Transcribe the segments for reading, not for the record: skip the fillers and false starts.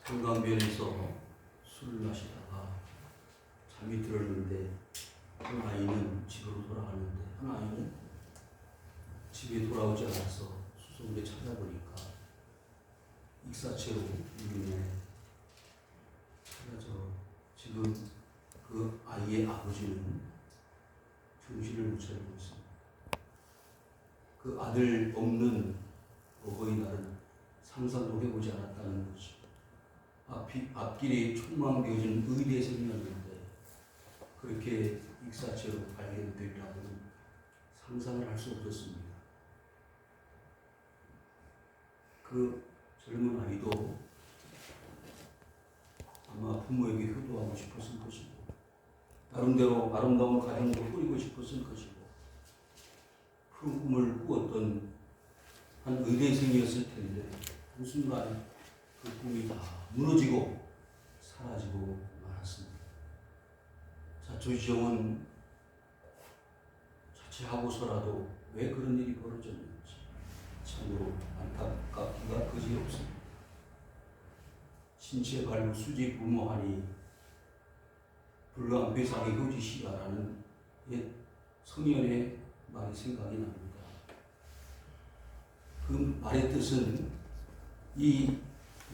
한강변에서 술을 마시다가 잠이 들었는데 한 아이는 집으로 돌아가는데 한 아이는 집에 돌아오지 않아서 수소문에 찾아보니까 익사체로 이름에 찾아서 지금 그 아이의 아버지는 정신을 못 차리고 있습니다. 그 아들 없는 어버이날은 상상도 해보지 않았다는 것이 앞길이 촉망되어진 의대생이었는데 그렇게 익사체로 발견되리라고는 상상을 할 수 없었습니다. 그 젊은 아이도 아마 부모에게 효도하고 싶었을 것이고 나름대로 아름다운 가정도 꾸리고 싶었을 것이고 큰 꿈을 꾸었던 한 의대생이었을 텐데 한순간에 그 꿈이 다 무너지고 사라지고 말았습니다. 자초지종은 자체하고서라도 왜 그런 일이 벌어졌는지 참으로 안타깝기가 그지없습니다. 신체 발부 수지 부모하니 불감 회상의 효지시다라는 옛 성현의 말이 생각이 납니다. 그 말의 뜻은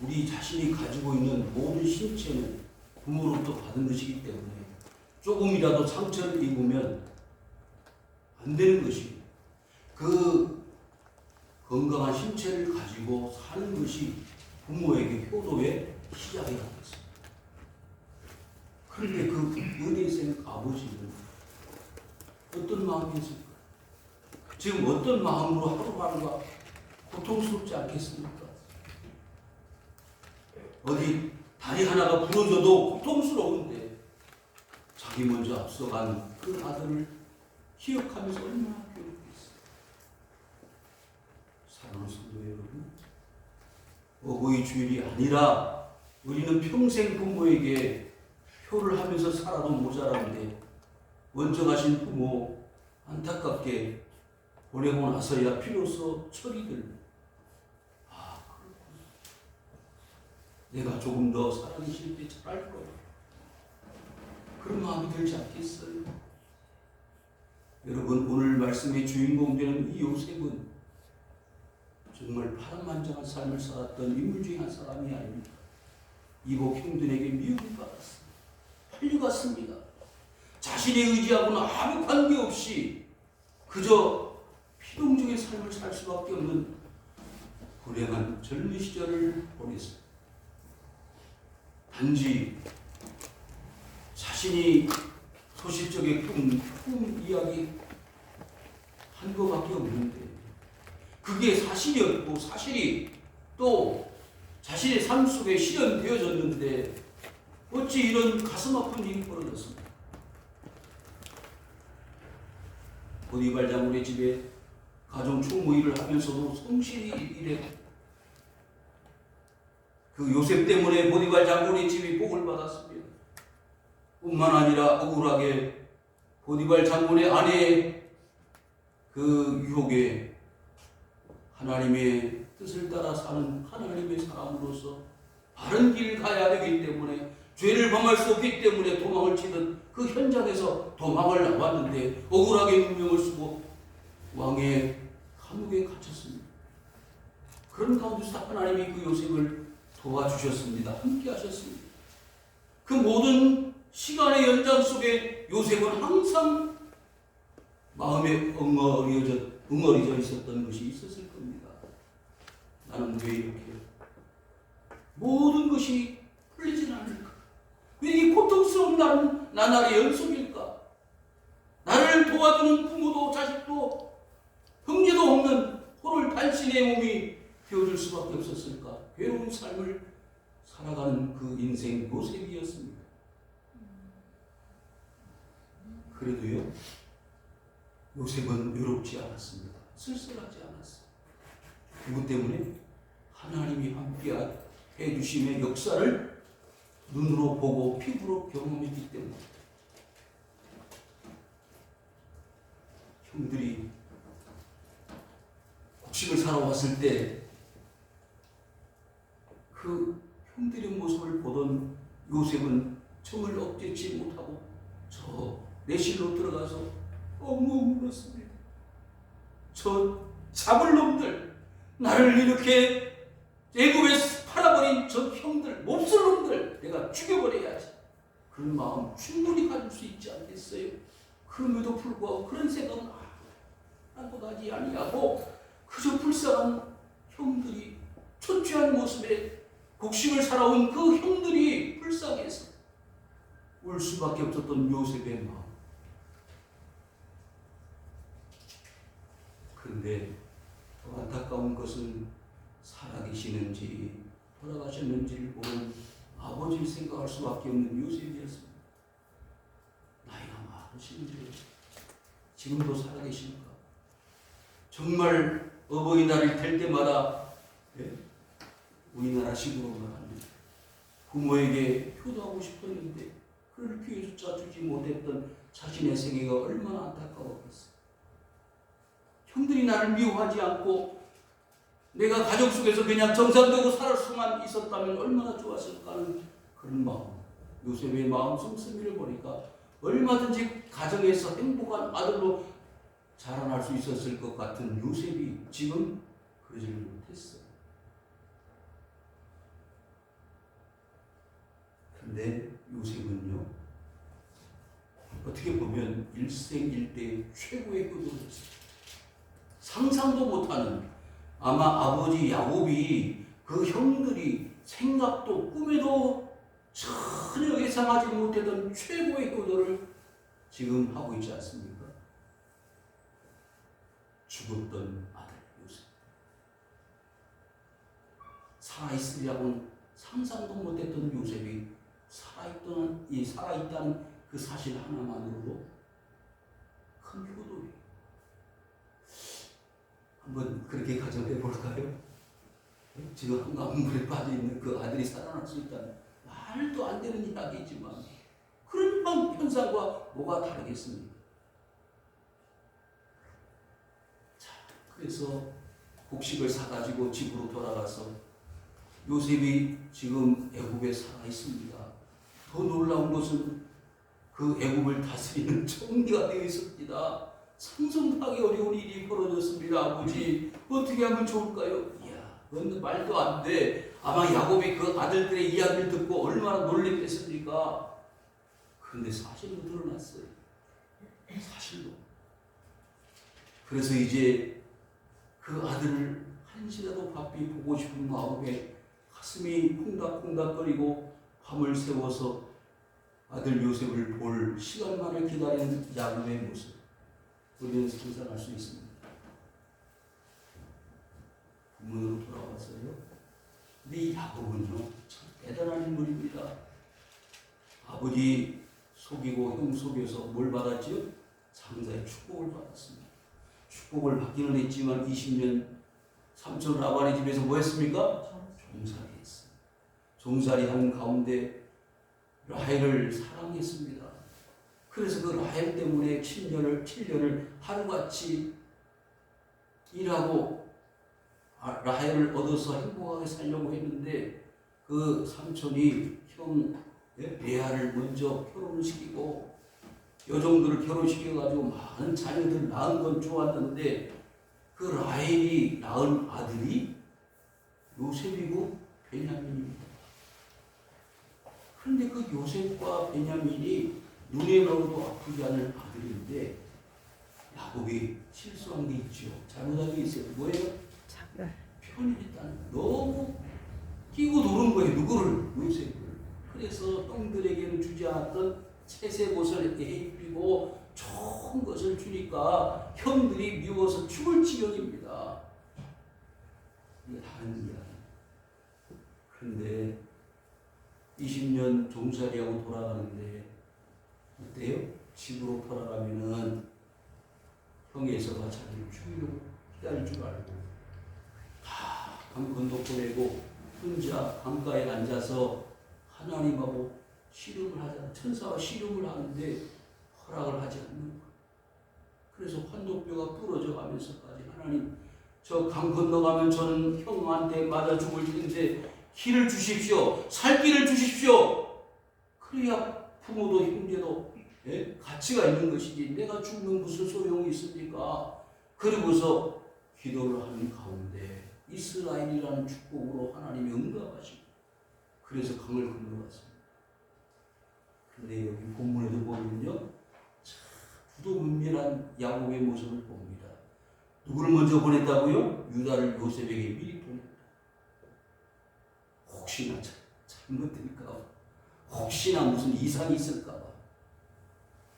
우리 자신이 가지고 있는 모든 신체는 부모로부터 받은 것이기 때문에 조금이라도 상처를 입으면 안 되는 것이고 그 건강한 신체를 가지고 사는 것이 부모에게 효도의 시작이 되겠습니다. 그런데 그 의대생 아버지는 어떤 마음이었을까? 지금 어떤 마음으로 하루하루가 고통스럽지 않겠습니까? 어디 다리 하나가 부러져도 고통스러운데 자기 먼저 앞서간 그 아들을 기억하면서 얼마나 괴롭겠어요. 사랑하는 성도 여러분, 어버이 주일이 아니라 우리는 평생 부모에게 효를 하면서 살아도 모자란데 먼저 가신 부모 안타깝게 보내고 나서야 비로소 처리들 내가 조금 더 사랑이 실때 잘할 거야. 그런 마음이 들지 않겠어요? 여러분, 오늘 말씀의 주인공 되는 이 요셉은 정말 파란만장한 삶을 살았던 인물 중에 한 사람이 아닙니다. 이복 형들에게 미움을 받았습니다. 팔려갔습니다. 자신이 의지하고는 아무 관계없이 그저 피동적인 삶을 살 수밖에 없는 불행한 젊은 시절을 보냈습니다. 단지 자신이 소실적인 꿈 이야기 한 것밖에 없는데 그게 사실이었고 사실이 또 자신의 삶 속에 실현되어졌는데 어찌 이런 가슴 아픈 일이 벌어졌습니까? 보디발 장군의 집에 가정 총무 일을 하면서도 성실히 일했고 그 요셉 때문에 보디발 장군의 집이 복을 받았습니다. 뿐만 아니라 억울하게 보디발 장군의 아내의 그 유혹에 하나님의 뜻을 따라 사는 하나님의 사람으로서 바른 길을 가야 되기 때문에 죄를 범할 수 없기 때문에 도망을 치던 그 현장에서 도망을 나왔는데 억울하게 누명을 쓰고 왕의 감옥에 갇혔습니다. 그런 가운데서 하나님이 그 요셉을 도와주셨습니다. 함께 하셨습니다. 그 모든 시간의 연장 속에 요셉은 항상 마음에 엉어리져 있었던 것이 있었을 겁니다. 나는 왜 이렇게 모든 것이 풀리진 않을까? 왜 이 고통스러운 나날의 연속일까? 나를 도와주는 부모도 자식도 형제도 없는 홀을 단신의 몸이 되어줄 수밖에 없었을까? 괴로운 삶을 살아가는 그 인생 요셉이었습니다. 그래도요, 요셉은 외롭지 않았습니다. 쓸쓸하지 않았어요. 그것 때문에 하나님이 함께 해주심의 역사를 눈으로 보고 피부로 경험했기 때문에 형들이 곡식을 사러 왔을 때 그 형들의 모습을 보던 요셉은 정을 억제치 못하고 저 내실로 들어가서 엉엉 울었습니다. 저 잡을 놈들, 나를 이렇게 애굽에 팔아버린 저 형들, 몹쓸 놈들 내가 죽여버려야지. 그런 마음 충분히 가질 수 있지 않겠어요? 그럼에도 불구하고 그런 생각은 하나도 나지 아니하고 그저 불쌍한 형들이 초췌한 모습에 곡식을 살아온 그 형들이 불쌍해서 울 수밖에 없었던 요셉의 마음. 그런데 더 안타까운 것은 살아계시는지 돌아가셨는지를 모르는 아버지를 생각할 수밖에 없는 요셉이었습니다. 나이가 많으신데 지금도 살아계신가? 정말 어버이날이 될 때마다 우리나라식으로 말하면 부모에게 효도하고 싶었는데 그럴 기회조차 주지 못했던 자신의 생애가 얼마나 안타까웠겠어요. 형들이 나를 미워하지 않고 내가 가족 속에서 그냥 정상적으로 살 수만 있었다면 얼마나 좋았을까 하는 그런 마음. 요셉의 마음 씀씀이를 보니까 얼마든지 가정에서 행복한 아들로 자라날 수 있었을 것 같은 요셉이 지금 그러지를 못했어요. 그런데 요셉은요, 어떻게 보면 일생일대 최고의 효도를 했어요. 상상도 못하는, 아마 아버지 야곱이 그 형들이 생각도 꿈에도 전혀 예상하지 못했던 최고의 효도를 지금 하고 있지 않습니까? 죽었던 아들 요셉, 살아있으리라고는 상상도 못했던 요셉이 살아있다는 그 사실 하나만으로도 큰 효도예요. 한번 그렇게 가정해 볼까요? 지금 한강물에 빠져있는 그 아들이 살아날 수 있다는 말도 안 되는 이야기지만 그런 현상과 뭐가 다르겠습니까? 자, 그래서 곡식을 사가지고 집으로 돌아가서 요셉이 지금 애굽에 살아 있습니다. 더 놀라운 것은 그 애굽을 다스리는 총리가 되어 있습니다. 상상하기 어려운 일이 벌어졌습니다. 아버지, 어떻게 하면 좋을까요? 이야, 그건 말도 안 돼. 아마 야곱이 그 아들들의 이야기를 듣고 얼마나 놀랬겠습니까? 그런데 사실로 드러났어요. 사실로. 그래서 이제 그 아들을 한시라도 바삐 보고 싶은 마음에 가슴이 콩닥콩닥거리고 밤을 새워서 아들 요셉을 볼 시간만을 기다리는 야곱의 모습, 우리는 상상할 수 있습니다. 부문으로 돌아와서요. 근데 이 야곱은요, 참 대단한 인물입니다. 아버지 속이고 형 속여서 뭘 받았지요? 장자의 축복을 받았습니다. 축복을 받기는 했지만 20년 삼촌 라반의 집에서 뭐 했습니까? 종살이 했어요. 종살이 하는 가운데 라헬을 사랑했습니다. 그래서 그 라헬 때문에 7년을 하루같이 일하고 라헬을 얻어서 행복하게 살려고 했는데 그 삼촌이 형 레아를 먼저 결혼을 시키고 여종들을 결혼시켜가지고 많은 자녀들 낳은 건 좋았는데 그 라헬이 낳은 아들이 요셉이고 베냐민입니다. 그런데 그 요셉과 베냐민이 눈에 넣어도 아프지 않을 아들인데 야곱이 실수한 게 있죠. 잘못한 게 있어요. 뭐예요? 편일했다는, 너무 끼고 노는 거예요. 누구를? 요셉을. 그래서 똥들에게는 주지 않았던 채색 옷을 입히고 좋은 것을 주니까 형들이 미워서 죽을 지경입니다. 이게 다른 이야기. 그런데 20년 종살이하고 돌아가는데 어때요? 집으로 돌아가면은 형에서가 자기를 죽이려고 기다릴 줄 알고 다 강 건너 보내고 혼자 강가에 앉아서 하나님하고 씨름을 하자, 천사와 씨름을 하는데 허락을 하지 않는 거예요. 그래서 환도뼈가 부러져 가면서까지 하나님, 저 강 건너가면 저는 형한테 맞아 죽을 텐데 길을 주십시오. 살 길을 주십시오. 그래야 부모도 형제도 가치가 있는 것이지 내가 죽으면 무슨 소용이 있습니까? 그리고서 기도를 하는 가운데 이스라엘이라는 축복으로 하나님이 응답하시고 그래서 강을 건너갔습니다. 그런데 여기 본문에도 보면요, 부도문밀한 야곱의 모습을 봅니다. 누구를 먼저 보냈다고요? 유다를 요셉에게 미리 보냈다. 혹시나 잘못될까 봐, 혹시나 무슨 이상이 있을까 봐.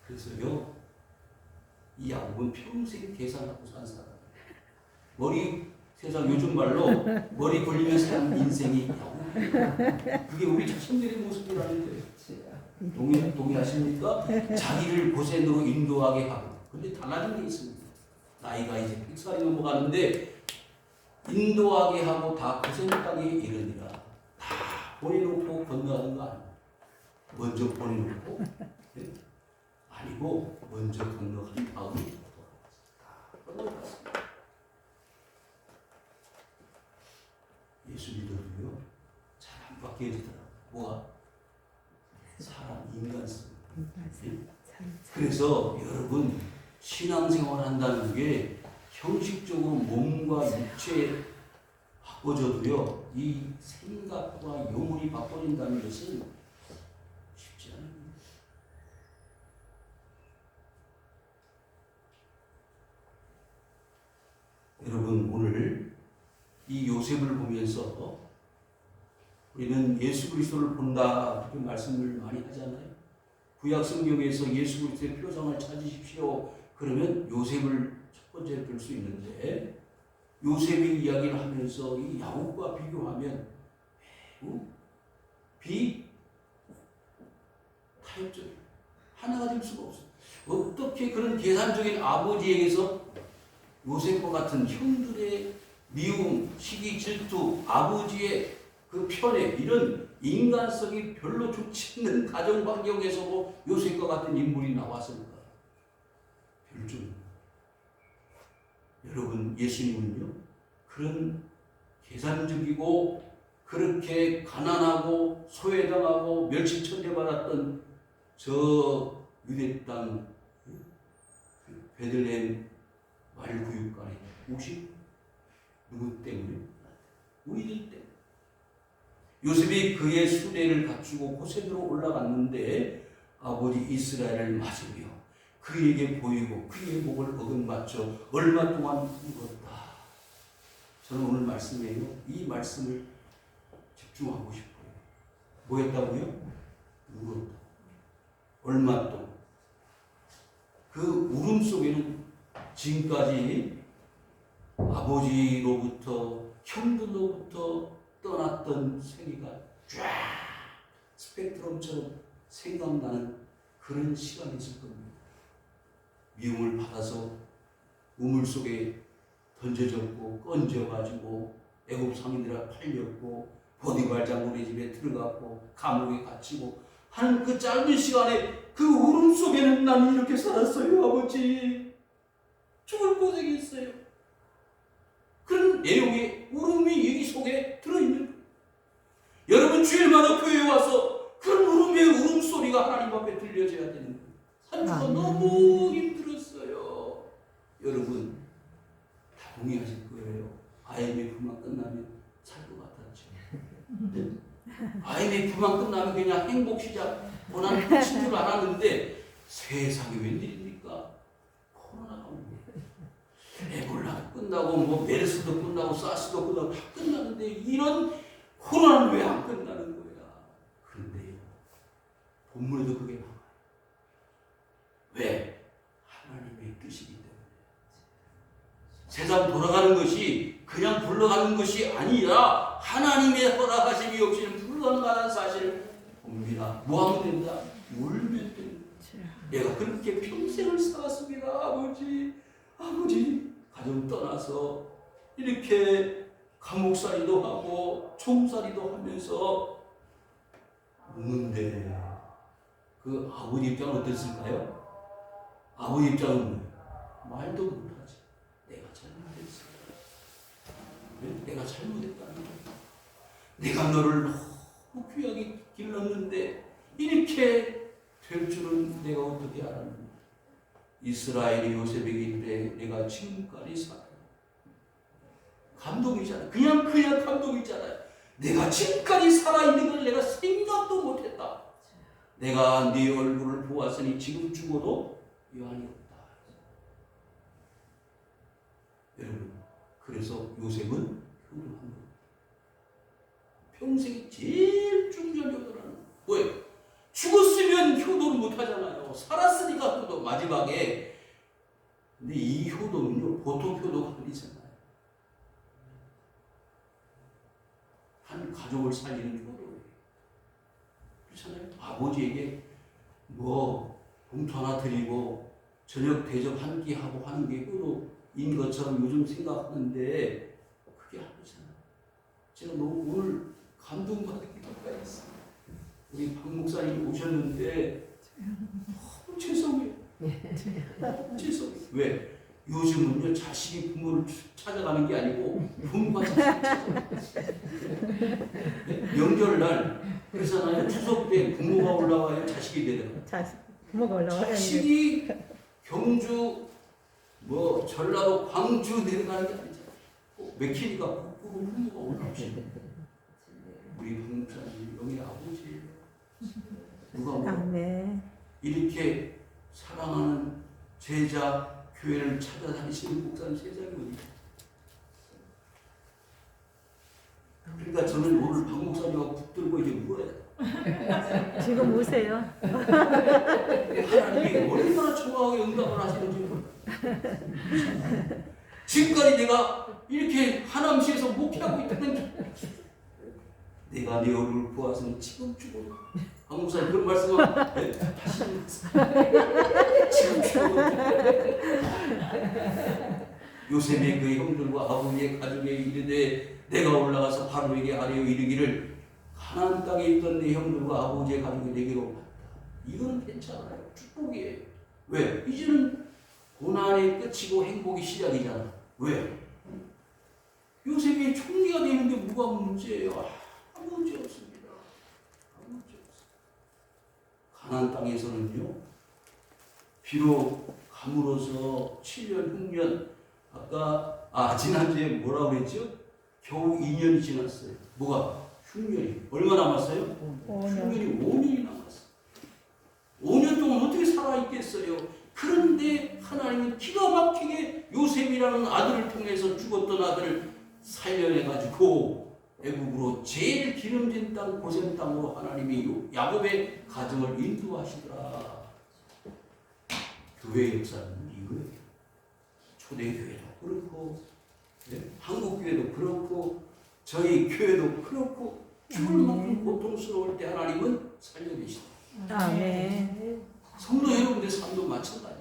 그래서요, 이 야곱은 평생 계산하고 산 사람. 세상 요즘 말로 머리 굴리면 사는 인생이 야곱이에요. 그게 우리 자신들의 모습이라는데 동의하십니까? 자기를 고센으로 인도하게 하고. 근데 달라진 게 있습니다. 나이가 이제 100살이 넘어가는데 인도하게 하고 다 고센 땅에 이르니라. 다 보내놓고 건너가는 거 아니에요. 먼저 보내놓고 아니고 먼저 건너간 다음에 다 건너갔습니다. 예수 믿어도요 잘 안 바뀌어지더라고요. 뭐가? 사람, 인간성. 그래서 여러분 신앙생활 한다는 게 형식적으로 몸과 육체 바꿔줘도요 이 생각과 영혼이 바꿔진다는 것은 쉽지 않아요. 여러분 오늘 이 요셉을 보면서 우리는 예수 그리스도를 본다 그렇게 말씀을 많이 하잖아요. 구약 성경에서 예수 그리스도의 표상을 찾으십시오. 그러면 요셉을 첫 번째로 볼 수 있는데 요셉의 이야기를 하면서 이 야곱과 비교하면 매우 비타협적이에요. 하나가 될 수가 없어요. 어떻게 그런 계산적인 아버지에게서 요셉과 같은 형들의 미움, 시기, 질투, 아버지의 그 편애, 이런 인간성이 별로 좋지 않는 가정 환경에서도 요셉과 같은 인물이 나왔을까? 별중. 여러분, 예수님은요, 그런 계산적이고, 그렇게 가난하고, 소외당하고, 멸치천대받았던 저 유대 땅, 베들레헴 말구육간에 오신 누구 때문에? 우리들 때문에. 요셉이 그의 수레를 갖추고 고센으로 올라갔는데 아버지 이스라엘을 맞으며 그에게 보이고 그의 목을 어긋맞춰 얼마 동안 울었다. 저는 오늘 말씀이에요. 이 말씀을 집중하고 싶어요. 뭐였다고요? 울었다. 얼마 동안. 그 울음 속에는 지금까지 아버지로부터 형들로부터 떠났던 생이가 쫙 스펙트럼처럼 생각나는 그런 시간이 있을 겁니다. 미움을 받아서 우물 속에 던져졌고 건져가지고 애굽 상인들아 팔렸고 보디발 장군의 집에 들어갔고 감옥에 갇히고 하는 그 짧은 시간에 그 울음 속에는 나는 이렇게 살았어요. 아버지 죽을 고생이 있어요. 그런 내용의 울음이 이 속에 들어있는 거예요. 여러분 주일마다 교회에 와서 그런 울음의 울음소리가 하나님 앞에 들려져야 되는 거예요. 한 주가 너무 힘들었어요. 여러분 다 동의하실 거예요. IMF만 끝나면 살 것 같았죠. 네? IMF만 끝나면 그냥 행복 시작 고난 끝인 줄 알았는데 세상에 웬일입니까? 코로나가 오고 에볼라도 끝나고 뭐 메르스도 끝나고 사스도 끝나고 다 끝나는데 이런 코로나는 왜 안 끝나는 거야? 그런데요 본문에도 그게 나와요. 왜? 하나님의 뜻이기 때문에. 세상 돌아가는 것이 그냥 불러가는 것이 아니라 하나님의 허락하심이 없이는 불가능하다는 사실을 봅니다. 뭐 하면 된다? 울면 된다. 내가 그렇게 평생을 살았습니다. 아버지 가정 떠나서 이렇게 감옥살이도 하고 총살이도 하면서 우는데 그 아버지 입장은 어땠을까요? 아버지 입장은 뭐예요? 말도 못하지. 내가 잘못했어. 내가 잘못했다는 거예요. 내가 너를 너무 귀하게 길렀는데 이렇게 될 줄은 내가 어떻게 알았느냐. 이스라엘이 요셉에게 이르되 내가 지금까지 살아. 감동이잖아요. 그냥 감동이잖아요. 내가 지금까지 살아있는 걸 내가 생각도 못했다. 내가 네 얼굴을 보았으니 지금 죽어도 여한이 없다. 여러분, 그래서 요셉은 효도한 겁니다. 평생에 제일 중요한 효도라는 뭐예요? 죽었으면 효도를 못하잖아요. 살았으니까 효도 마지막에. 근데 이 효도는요 보통 효도가 아니잖아요. 한 가족을 살리는 효도예요. 그렇잖아요. 아버지에게 뭐 봉투 하나 드리고 저녁 대접 한 끼 하고 하는 게 효도인 것처럼 요즘 생각하는데 그게 아니잖아요. 제가 너무 오늘 감동받은 기도가 있어요. 우리 박 목사님 오셨는데 너무 죄송해요. 죄송해요. 왜? 요즘은요 자식이 부모를 찾아가는 게 아니고 부모가 자식을 찾아가요. 명절날 그러잖아요. 추석 때 부모가 올라와요. 자식이 되더라고요. 부모가 올라와요. 자식이 경주 뭐 전라도 광주 내려가는 게 아니잖아요. 맥히니까 거꾸로 부모가 올라오시고 우리 부모님 여기 아버지예요. 누가 뭐 이렇게 사랑하는 제자 교회를 찾아다니시는 목사님 세상에 어디. 그러니까 저는 오늘 박 목사님하고 붙들고 이제 울어야 지금 우세요. 하나님이 얼마나 정확하게 응답을 하시는지 몰라요. 지금까지 내가 이렇게 하남시에서 목회하고 있다는 게 내가 네 얼굴을 보아서는 지금 죽어도 박 목사님 그런 말씀을 하시는 지금 죽어도 요셉의 그 형들과 아버지의 가족에 이르되 내가 올라가서 바로에게 아뢰어 이르기를 가나안 땅에 있던 내 형들과 아버지의 가족이 내게로 왔다. 이거는 괜찮아요. 축복이에요. 왜? 이제는 고난의 끝이고 행복이 시작이잖아. 왜? 요셉이 총리가 되는데 뭐가 문제예요? 아무 문제 없습니다. 아무 문제 없습니다. 가나안 땅에서는요. 비록 감으로서 7년, 6년 아까 지난주에 뭐라고 그랬죠? 겨우 2년이 지났어요. 뭐가? 흉년이. 얼마 남았어요? 흉년이 5년이 남았어요. 5년 동안 어떻게 살아있겠어요? 그런데 하나님은 기가 막히게 요셉이라는 아들을 통해서 죽었던 아들을 살려내가지고 애국으로 제일 기름진 땅, 고센 땅으로 하나님이 야곱의 가정을 인도하시더라. 교회의 역사는 이거예요. 초대교회도 그렇고 한국교회도 그렇고 저희 교회도 그렇고 죽을 만큼 고통스러울 때 하나님은 살려내시다. 아멘. 성도 여러분들 삶도 마찬가지예요.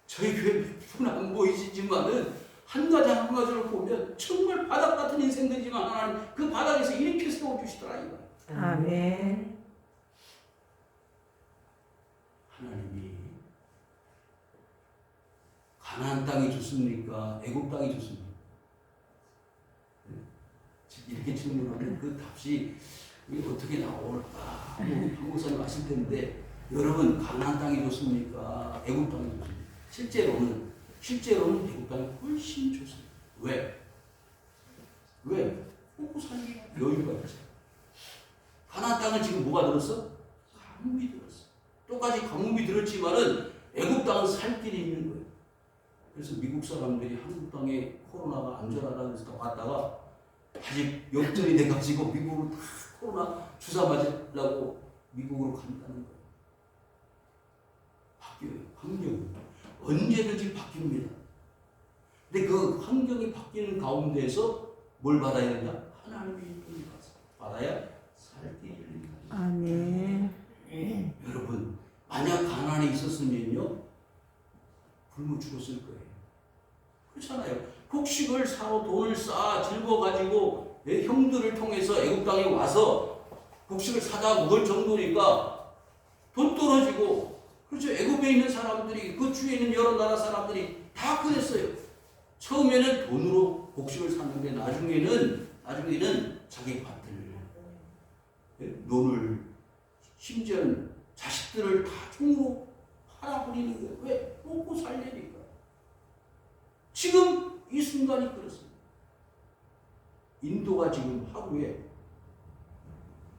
저희 교회 몇 분 안 보이시지만은 한 가지 한 가지를 보면 정말 바닥 같은 인생들이지만 하나님 그 바닥에서 이렇게 세워주시더라 이거. 아멘. 하나님이 가나안 땅이 좋습니까? 애국 땅이 좋습니까? 이렇게 질문하면 그 답이 어떻게 나올까? 한국사님 아실 텐데 여러분 가나안 땅이 좋습니까? 애국 땅이 좋습니까? 실제로는 애국 땅이 훨씬 좋습니다. 왜? 먹고 살기 여유가 있어요. 가나안 땅은 지금 뭐가 들었어? 가뭄이 들었어. 똑같이 가뭄이 들었지만은 애국 땅은 살 길이 있는 거예요. 그래서 미국 사람들이 한국 땅에 코로나가 안전하다고 해서 왔다가 아직 역전이 돼가지고 미국으로 다 코로나 주사 맞으려고 미국으로 간다는 거예요. 바뀌어요. 환경이. 언제든지 바뀝니다. 근데 그 환경이 바뀌는 가운데서 뭘 받아야 된다? 하나님의 인도를 받아야 살 길이 열린다. 아멘. 여러분, 만약 가난에 있었으면요 굶어 죽었을 거예요. 그렇잖아요. 곡식을 사고 돈을 쌓아 즐거워가지고 형들을 통해서 애국 땅에 와서 곡식을 사다 먹을 정도니까 돈 떨어지고 그렇죠. 애국에 있는 사람들이 그 주위에 있는 여러 나라 사람들이 다 그랬어요. 처음에는 돈으로 곡식을 샀는데 나중에는 자기 밭을, 논을, 심지어는 자식들을 다 종으로 팔아버리는 거예요. 왜? 먹고 살려니까. 지금 이 순간이 그렇습니다. 인도가 지금 하루에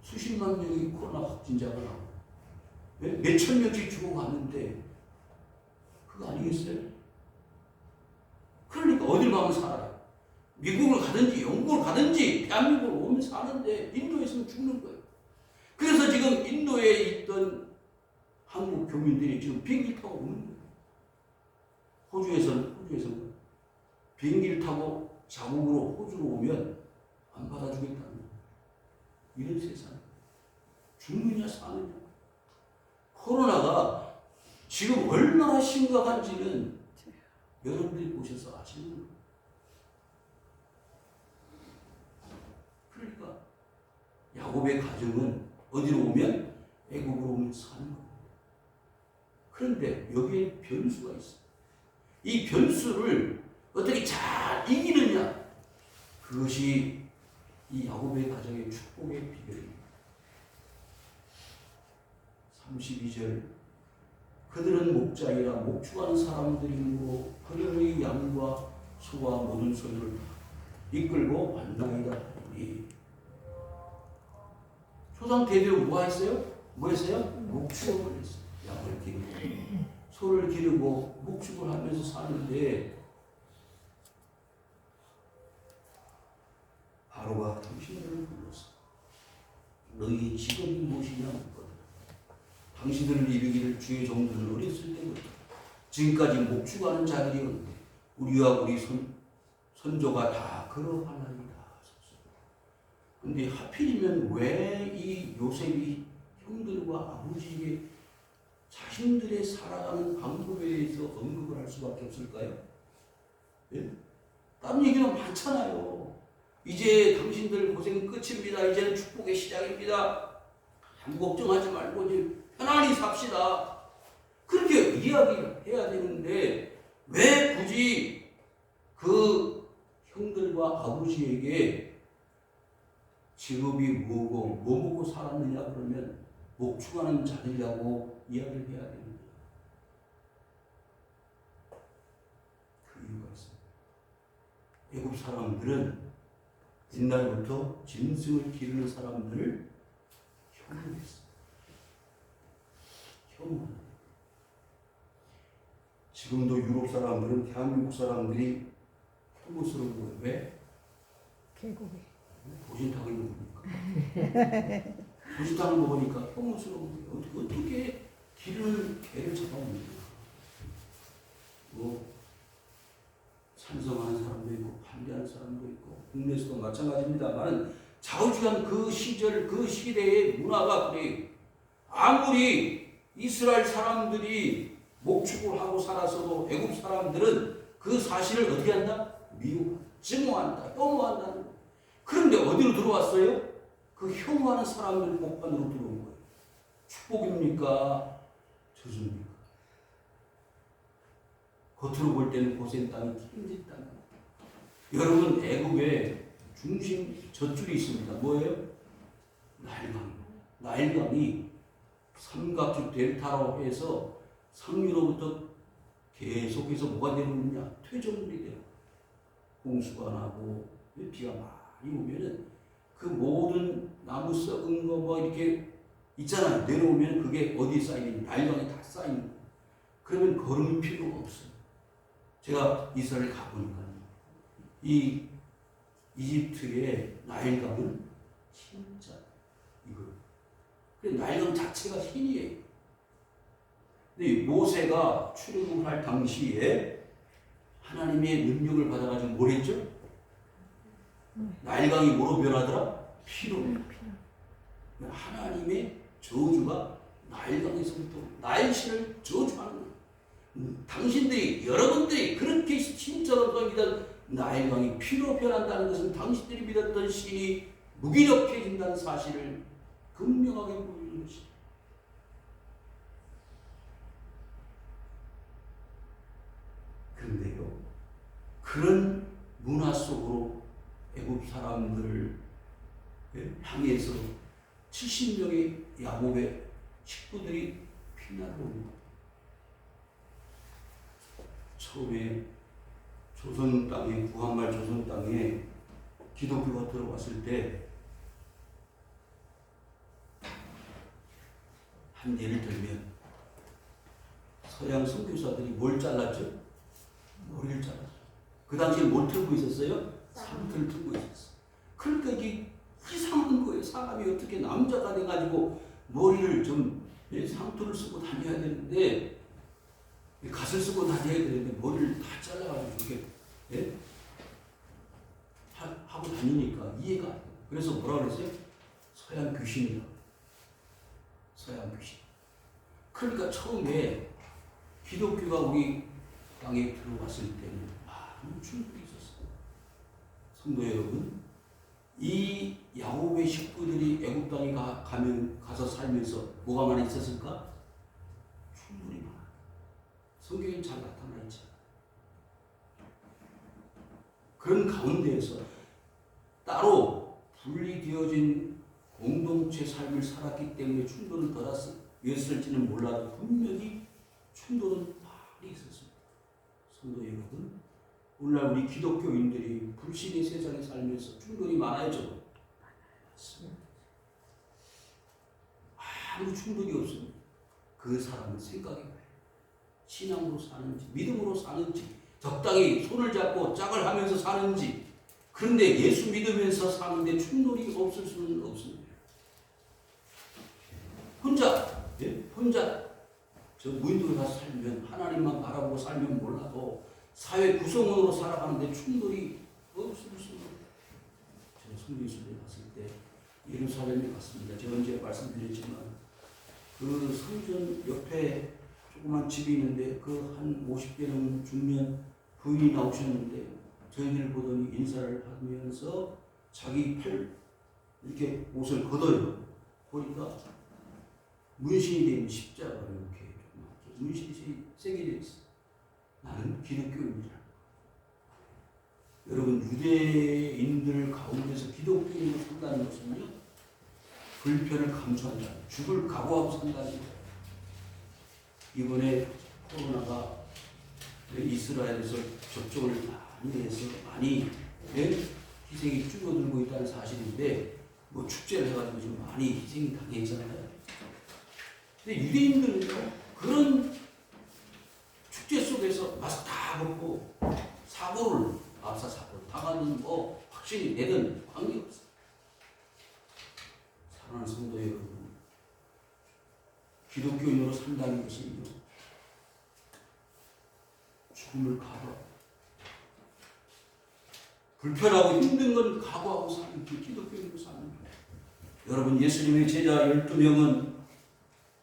수십만 명이 코로나 확진자가 나오고 몇천 명씩 죽어가는데 그거 아니겠어요? 그러니까 어딜 가면 살아요. 미국을 가든지 영국을 가든지 대한민국을 오면 사는데 인도에서는 죽는 거예요. 그래서 지금 인도에 있던 한국 교민들이 지금 비행기 타고 오는 거예요. 호주에서는 비행기를 타고 자국으로 호주로 오면 안 받아주겠다는 거예요. 이런 세상. 죽느냐 사느냐. 코로나가 지금 얼마나 심각한지는 여러분들이 보셔서 아시는 거예요. 그러니까 야곱의 가정은 어디로 오면 애국으로 오면 사는 겁니다. 그런데 여기에 변수가 있어요. 이 변수를 어떻게 잘 이기느냐, 그것이 이 야곱의 가정의 축복의 비결입니다. 32절, 그들은 목자이라 목축하는 사람들이므로 그들의 양과 소와 모든 소유를 이끌고 왔나이다 하니. 조상 대대로 뭐 했어요? 뭐 했어요? 목축을 했어요. 양을 기르고 소를 기르고 목축을 하면서 사는데 바로가 당신들을 불렀어. 너희 직업이 무엇이냐 묻거든. 당신들을 이르기를 주의 종들은 어렸을 때부터 지금까지 목축하는 자들이었는데 우리와 우리 선조가 다 걸어가나이다. 근데 하필이면 왜 이 요셉이 형들과 아버지에게 자신들의 살아가는 방법에 대해서 언급을 할 수밖에 없을까요? 예? 다른 얘기는 많잖아요. 이제 당신들 고생 끝입니다. 이제는 축복의 시작입니다. 아무 걱정하지 말고 이제 편안히 삽시다. 그렇게 이야기를 해야 되는데 왜 굳이 그 형들과 아버지에게 직업이 뭐고 뭐 먹고 살았느냐 그러면 목축하는 자들이라고 이야기를 해야 됩니다. 그 이유가 있습니다. 애굽 사람들은 옛날부터 짐승을 기르는 사람들을 혐오했어요. 혐오하는. 지금도 유럽 사람들은 대한민국 사람들이 혐오스러운 거예요. 왜? 계곡에 보신탕을 먹으니까. 보신탕을 먹으니까 혐오스러운 거예요. 어떻게 기를 개를 잡아먹는가. 뭐 찬성하는 사람도 있고 반대하는 사람도 있고 국내에서도 마찬가지입니다만 좌우지간 그 시절 그 시대의 문화가 그래요. 아무리 이스라엘 사람들이 목축을 하고 살았어도 애굽 사람들은 그 사실을 어떻게 한다? 미워한다, 증오한다, 혐오한다는 거예요. 그런데 어디로 들어왔어요? 그 혐오하는 사람들 복판으로 들어온 거예요. 축복입니까? 저주입니까? 겉으로 볼 때는 고센 땅이 킹짓 땅. 여러분 애굽에 중심 젖줄이 있습니다. 뭐예요? 나일강. 나일강이 삼각주 델타로 해서 상류로부터 계속해서 뭐가 되느냐? 퇴적물이 돼요. 홍수가 나고 비가 많이 오면은 그 모든 나무 썩은 거 뭐 이렇게 있잖아요. 내려오면 그게 어디에 쌓이는 나일강에 다 쌓이는 거예요. 그러면 걸을 필요가 없어요. 제가 이스라엘 가보니까 이 이집트의 나일강은 진짜 이거 나일강 자체가 흰이에요. 근데 모세가 출애굽할 당시에 하나님의 능력을 받아가지고 뭘 했죠? 나일강이 뭐로 변하더라? 피로. 하나님의 저주가 나일강에서부터 나일신을 저주하는 거예요. 당신들이 여러분들이 그렇게 신처럼 믿던 나일강이 피로 변한다는 것은 당신들이 믿었던 신이 무기력해진다는 사실을 분명하게 보여주는 것이죠. 그런데요, 그런 문화 속으로 애굽 사람들을 향해서 70명의 야곱의 식구들이 피난을 옵니다. 처음에 조선 땅에, 구한말 조선 땅에 기독교가 들어왔을 때, 한 예를 들면 서양 선교사들이 뭘 잘랐죠? 머리를 잘랐어요. 그 당시에 뭘 틀고 있었어요? 상투를 틀고 있었어요. 그러니까 이게 이상한 거예요. 사람이 어떻게 남자가 돼가지고 머리를 좀 상투를 쓰고 다녀야 되는데, 갓을 쓰고 다녀야 되는데 머리를 다 잘라가지고 이렇게 하고 다니니까 이해가 안 돼요. 그래서 뭐라 그랬어요? 서양 귀신이라고. 서양 귀신. 그러니까 처음에 기독교가 우리 땅에 들어왔을 때는 많은 충돌이 있었어요. 성도 여러분, 이 야곱의 식구들이 애굽 땅에 가서 살면서 뭐가 많이 있었을까? 충돌이 많아. 성경에 잘 나타나 있죠. 그런 가운데에서 따로 분리되어진 공동체 삶을 살았기 때문에 충돌은 덜었을지는 몰라도 분명히 충돌은 많이 있었습니다. 성도 여러분, 오늘날 우리 기독교인들이 불신의 세상에 살면서 충돌이 많아요. 맞습니다. 아무 충돌이 없습니다. 그 사람은 생각이 와요. 신앙으로 사는지, 믿음으로 사는지, 적당히 손을 잡고 짝을 하면서 사는지. 그런데 예수 믿으면서 사는데 충돌이 없을 수는 없습니다. 혼자 저 무인도에 가서 살면, 하나님만 바라보고 살면 몰라도 사회 구성원으로 살아가는데 충돌이 없을 수는 없습니다. 제가 성교수에 갔을 때 예루살렘에 갔습니다. 제가 언제 말씀드렸지만 그 성전 옆에 조그만 집이 있는데 그 한 50대 넘는 중년 부인이 나오셨는데 저희들 보더니 인사를 하면서 자기 팔 이렇게 옷을 걷어요. 보니까 문신이 되어 있는 십자가를 이렇게 문신이 세게 되어 있어. 나는 기독교인이라. 여러분, 유대인들 가운데서 기독교인으로 산다는 것은요, 불편을 감수한다, 죽을 각오하고 산다는 거예요. 이번에 코로나가 이스라엘에서 접종을 많이 해서 많이 희생이 줄어들고 있다는 사실인데, 뭐 축제를 해가지고 좀 많이 희생이 당했잖아요. 근데 유대인들은요, 그런 축제 속에서 마스크 다 벗고 사고를 당하는 뭐 확신이 되든 관계없어요. 사랑하는 성도 여러분, 기독교인으로 산다는 것은요, 죽음을 각오하고, 불편하고 힘든 건 각오하고 사는 그 기독교인으로 사는 거예요. 여러분, 예수님의 제자 12명은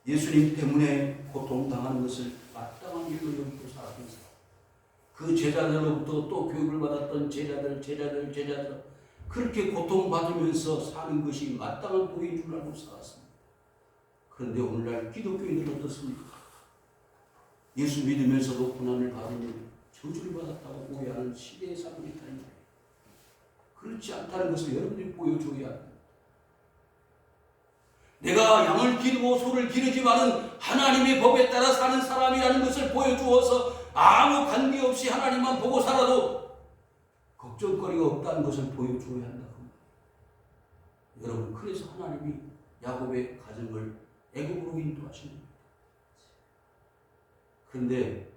예수님 때문에 고통당하는 것을 마땅한 일로 여기고 살았던 사람. 그 제자들로부터 또 교육을 받았던 제자들 그렇게 고통받으면서 사는 것이 마땅한 도인 줄 알고 살았습니다. 그런데 오늘날 기독교인들은 어떻습니까? 예수 믿으면서도 고난을 받으면 저주를 받았다고 오해하는 시대에 살고 있다는 거예요. 그렇지 않다는 것을 여러분들이 보여줘야 합니다. 내가 양을 기르고 소를 기르지만은 하나님의 법에 따라 사는 사람이라는 것을 보여주어서 아무 관계없이 하나님만 보고 살아도 걱정거리가 없다는 것을 보여줘야 한다고 합니다. 여러분, 그래서 하나님이 야곱의 가정을 애굽으로 인도하신 겁니다. 그런데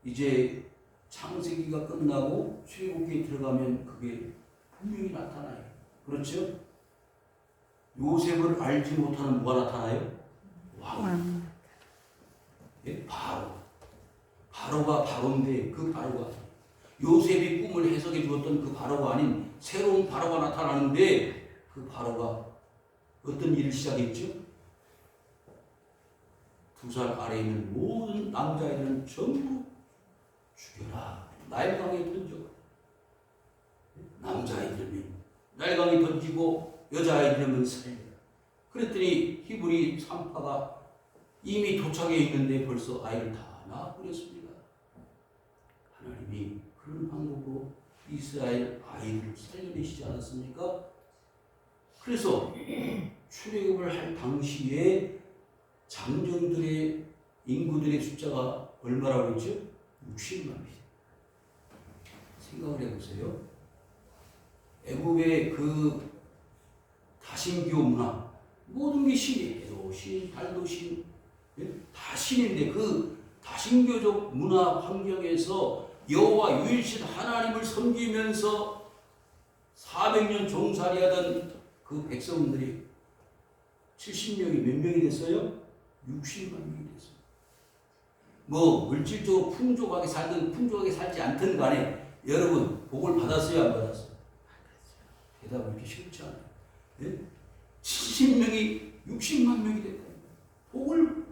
이제 창세기가 끝나고 출애굽기에 들어가면 그게 분명히 나타나요. 그렇죠? 요셉을 알지 못하는 뭐가 나타나요? 왕. 예? 바로가 바로인데 그 바로가 요셉이 꿈을 해석해 주었던 그 바로가 아닌 새로운 바로가 나타나는데 그 바로가 어떤 일을 시작했죠? 2살 아래에 있는 모든 남자애들은 전부 죽여라. 나일강에 던져. 남자아이들은 나일강에 던지고 여자아이들은 살려라. 그랬더니 히브리 산파가 이미 도착해 있는데 벌써 아이를 다 낳아버렸습니다. 하나님이 그런 방법으로 이스라엘 아이를 살려내시지 않았습니까? 그래서 출애굽을 할 당시에 장정들의 인구들의 숫자가 얼마라고 했죠? 60만 명. 생각을 해보세요. 애굽의 그 다신교 문화, 모든 게 신이에요. 신, 달도 신, 다 신인데 그 다신교적 문화 환경에서 여호와 유일신 하나님을 섬기면서 400년 종살이하던 그 백성들이 70명이 몇 명이 됐어요? 60만 명이 됐어요. 뭐 물질적으로 풍족하게 살든 풍족하게 살지 않든 간에 여러분 복을 받았어요? 안 받았어요? 대답을 이렇게 쉽지 않아요. 예? 70명이 60만 명이 됐다. 복을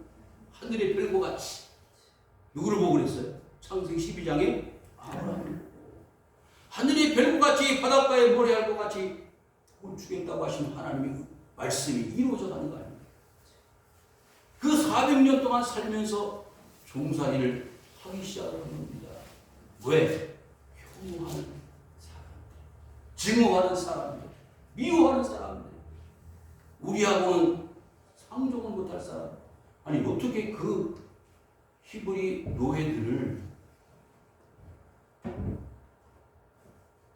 하늘의 별과 같이. 누구를 보고 그랬어요? 창세기 12장에 아브라함을. 하늘의 별과 같이 바닷가에 모래알과 같이 복을 주겠다고 하신 하나님의 말씀이 이루어져 가는 거 아닙니까? 그 400년 동안 살면서 종살이를 하기 시작하는 겁니다. 왜? 흉하는 사람들, 증오하는 사람들, 미워하는 사람들, 우리하고는 상종을 못할 사람. 아니 어떻게 그 히브리 노예들을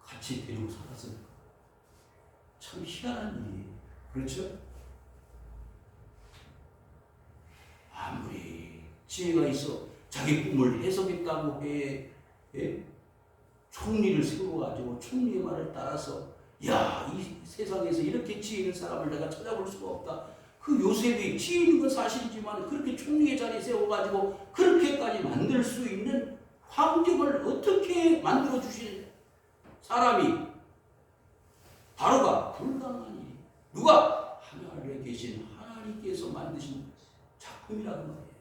같이 데리고 살았을까? 참 희한한 일이에요. 그렇죠? 아무리 지혜가 있어 자기 꿈을 해석했다고 해, 예? 총리를 세워가지고 총리의 말을 따라서 야, 이 세상에서 이렇게 지혜 있는 사람을 내가 찾아볼 수가 없다. 그 요셉이 지혜 있는 건 사실이지만 그렇게 총리의 자리에 세워가지고 그렇게까지 만들 수 있는 환경을 어떻게 만들어 주시는 사람이 바로가 불가능한 일이. 누가? 하늘에 계신 하나님께서 만드신 작품이라는 말이에요.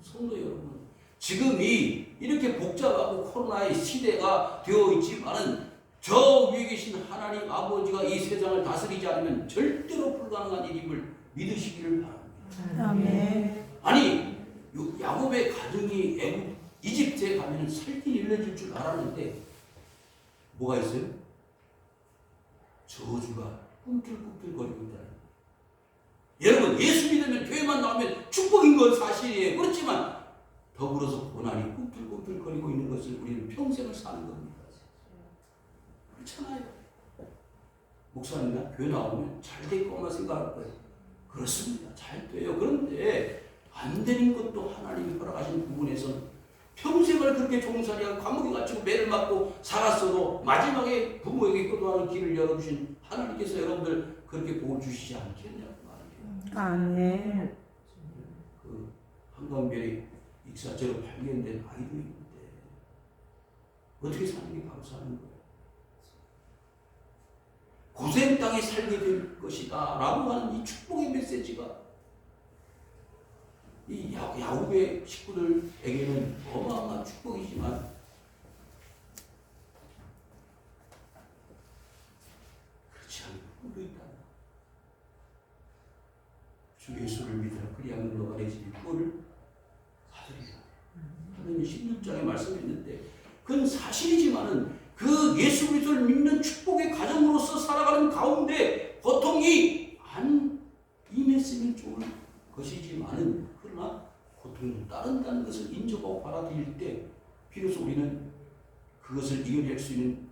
성도 여러분, 지금이 이렇게 복잡하고 코로나의 시대가 되어 있지만은 저 위에 계신 하나님 아버지가 이 세상을 다스리지 않으면 절대로 불가능한 일임을 믿으시기를 바랍니다. 아멘. 아니 야곱의 가정이 애굽 이집트에 가면 살길이 일러질 줄 알았는데 뭐가 있어요? 저주가 꿈틀꿈틀거리고 있다는. 여러분 예수 믿으면 교회만 나오면 축복인 건 사실이에요. 그렇지만 더불어서 고난이 꿈틀꿈틀거리고 있는 것을 우리는 평생을 사는 겁니다. 그렇잖아요. 목사님이나 교회 나오면 잘 될 것만 생각할 거예요. 그렇습니다. 잘 돼요. 그런데 안 되는 것도 하나님이 허락하신 부분에서는 평생을 그렇게 종살이하고 감옥에 갇히고 매를 맞고 살았어도 마지막에 부모에게 거두하는 길을 열어주신 하나님께서 여러분들 그렇게 복을 주시지 않겠냐고 말이에요. 아멘. 그 한강변에 익사제로 발견된 아이도 있는데 어떻게 사는 게 바로 사는 거예요? 고생 땅에 살게 될 것이다 라고 하는 이 축복의 메시지가 이 야곱의 식구들에게는 어마어마한 축복이지만 그렇지 않은 부분도 있다. 주 예수를 믿으라 그리하면 너가 내 집이 꿀을 하리라. 하나님 16장에 말씀했는데 그건 사실이지만은 그 예수 그리스도를 믿는 축복의 가정으로서 살아가는 가운데 고통이 안 임했으면 좋을 것이지만은 그러나 고통도 따른다는 것을 인정하고 받아들일 때 비로소 우리는 그것을 이겨낼 수 있는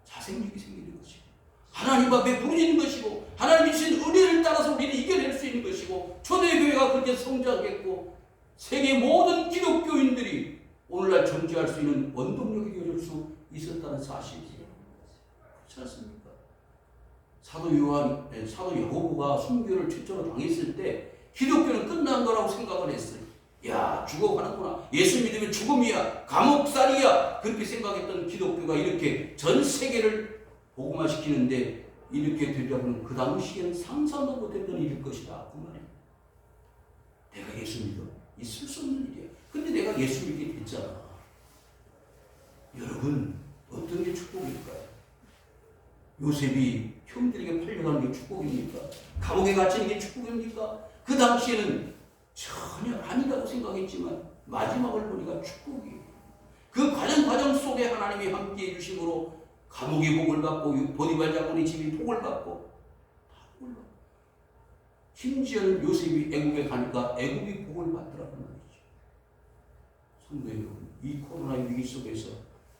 자생력이 생기는 것이고 하나님 앞에 부르짖는 것이고 하나님이 주신 은혜를 따라서 우리는 이겨낼 수 있는 것이고 초대교회가 그렇게 성장했고 세계 모든 기독교인들이 오늘날 존재할 수 있는 원동력이 되어줄 수 있었다는 사실이에요. 그렇지 않습니까? 사도 야고보가 순교를 최초로 당했을 때 기독교는 끝난 거라고 생각을 했어요. 야, 죽어가는구나. 예수 믿으면 죽음이야. 감옥살이야. 그렇게 생각했던 기독교가 이렇게 전 세계를 복음화시키는데 이렇게 되려면 그 당시에는 상상도 못했던 일일 것이다. 그 말이에요. 내가 예수 믿어. 있을 수 없는 일이야. 근데 내가 예수 믿게 됐잖아. 여러분, 어떤 게 축복일까요? 요셉이 형들에게 팔려가는 게 축복입니까? 감옥에 갇히는 게 축복입니까? 그 당시에는 전혀 아니라고 생각했지만 마지막을 보니까 축복이에요. 그 과정 속에 하나님이 함께해 주심으로 감옥이 복을 받고 보디발 장군의 집이 복을 받고 복을 받아. 심지어는 요셉이 애국에 가니까 애국이 복을 받더라는 말이죠. 성도 여러분, 이 코로나 위기 속에서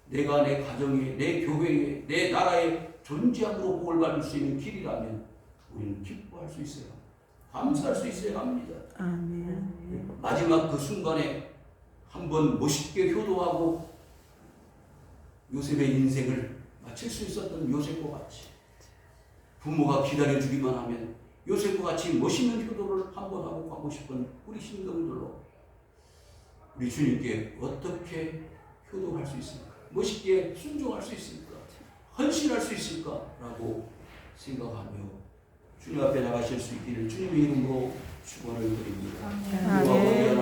내가 내 가정에, 내 교회에, 내 나라에 존재함으로 복을 받을 수 있는 길이라면 우리는 기뻐할 수 있어야 합니다. 감사할 수 있어야 합니다. 아멘. 마지막 그 순간에 한번 멋있게 효도하고 요셉의 인생을 마칠 수 있었던 요셉과 같이 부모가 기다려주기만 하면 요셉과 같이 멋있는 효도를 한번 하고 가고 싶은 우리 신동들로 우리 주님께 어떻게 효도할 수 있을까? 멋있게 순종할 수 있을까? 헌신할 수 있을까라고 생각하며 주님 앞에 나가실 수 있기를 주님의 이름으로 축원을 드립니다. 아멘.